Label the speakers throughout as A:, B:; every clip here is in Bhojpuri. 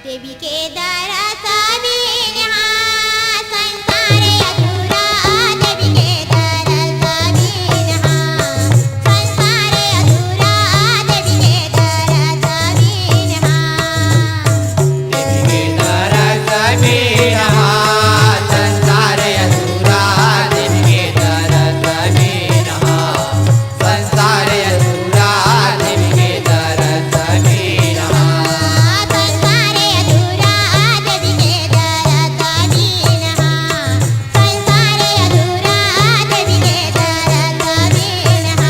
A: देवी के दरसा बिना संसार अधूरा देवी के दरसा बिना संसार अधूरा देवी के दरसा बिना
B: देवी के दरसा बिना संसार अधूरा देवी के दरसा बिना संसार अधूरा देवी के दरसा बिना
A: संसार अधूरा देवी के दरसा बिना संसार अधूरा देवी के दरसा बिना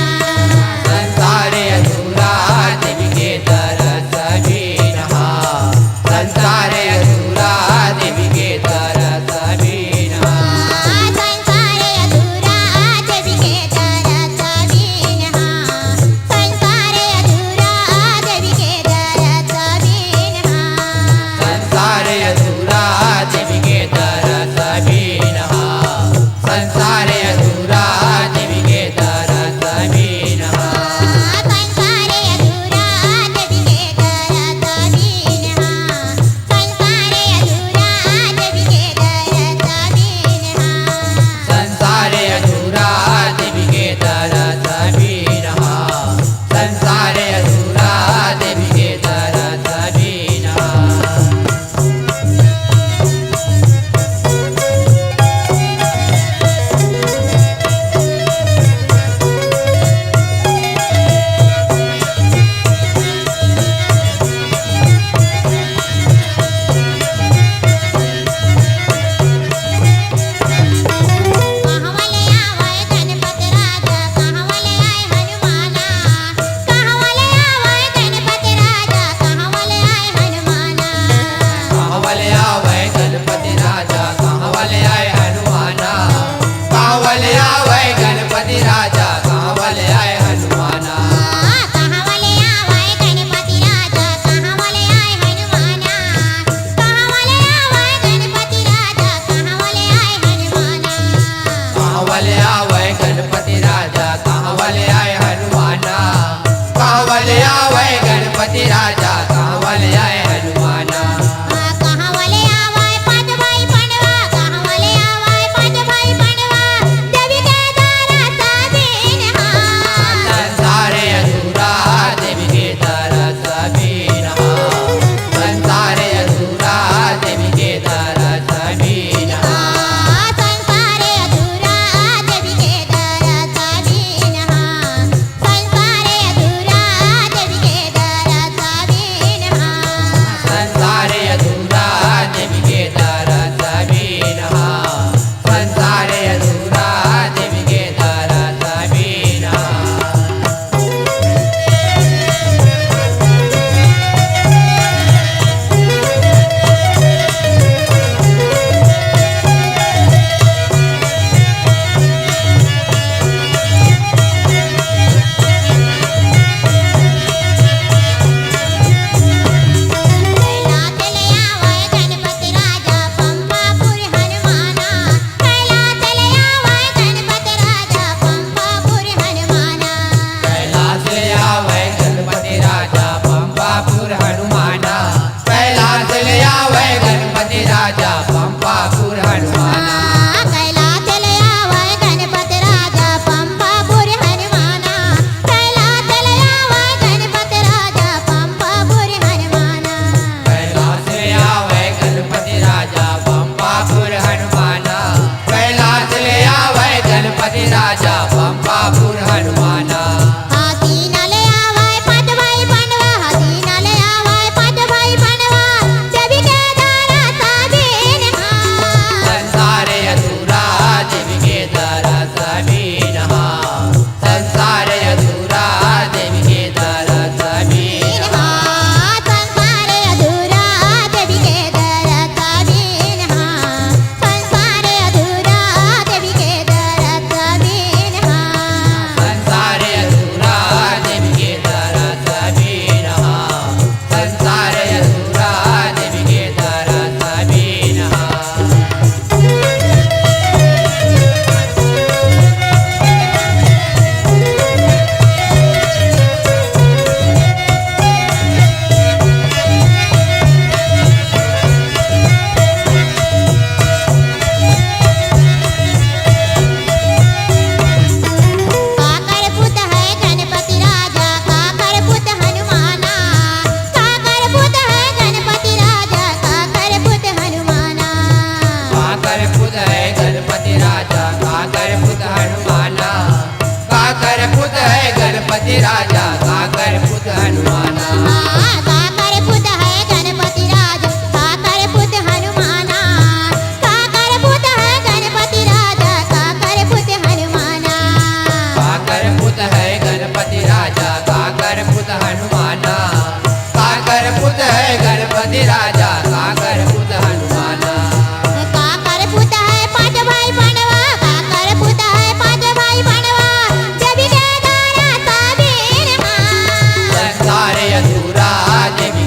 B: संसार अधूरा देवी के दरसा बिना संसार अधूरा देवी के दरसा बिना
A: संसार अधूरा देवी के दरसा बिना संसार अधूरा देवी के दरसा बिना
B: संसार अधूरा देवी के दरसा बिना संसार अधूरा देवी के दरसा बिना
A: संसार अधूरा देवी के दरसा बिना संसार अधूरा देवी के दरसा बिना
B: संसार अधूरा देवी के दरसा बिना संसार अधूरा देवी के दरसा बिना
A: कहवले आवाय गणपती राजा कहवले आय हनुमाना कहवले आवाय गणपती राजा कहवले आय हनुमाना
B: कावले आवै गणपती राजा कावले आय हनुमाना कावले आवै गणपती राजा कावले आय हनुमाना
A: कहवले आवाय गणपती राजा कहवले आय हनुमाना कहवले आवाय गणपती राजा कहवले आय हनुमाना
B: कावले आवै गणपती राजा कावले आय हनुमाना कावले आवै गणपती राजा कावले आय हनुमाना
A: कहवले आवाय पांडवाई पांडवा कहवले आवाय पांडवाई पांडवा देवी के दरसा बिना
B: संसार अधूरा देवी के दरसा बिना संसार अधूरा देवी के दरसा बिना
A: संसार अधूरा देवी के दरसा बिना संसार अधूरा देवी के दरसा बिना
B: दशरथी राजा काकर पुत हनुमान
A: काकर पुत है पांच भाई पांडवा काकर पुत है पांच भाई पांडवा जब के दारा साबीर
B: संसार अधूरा जब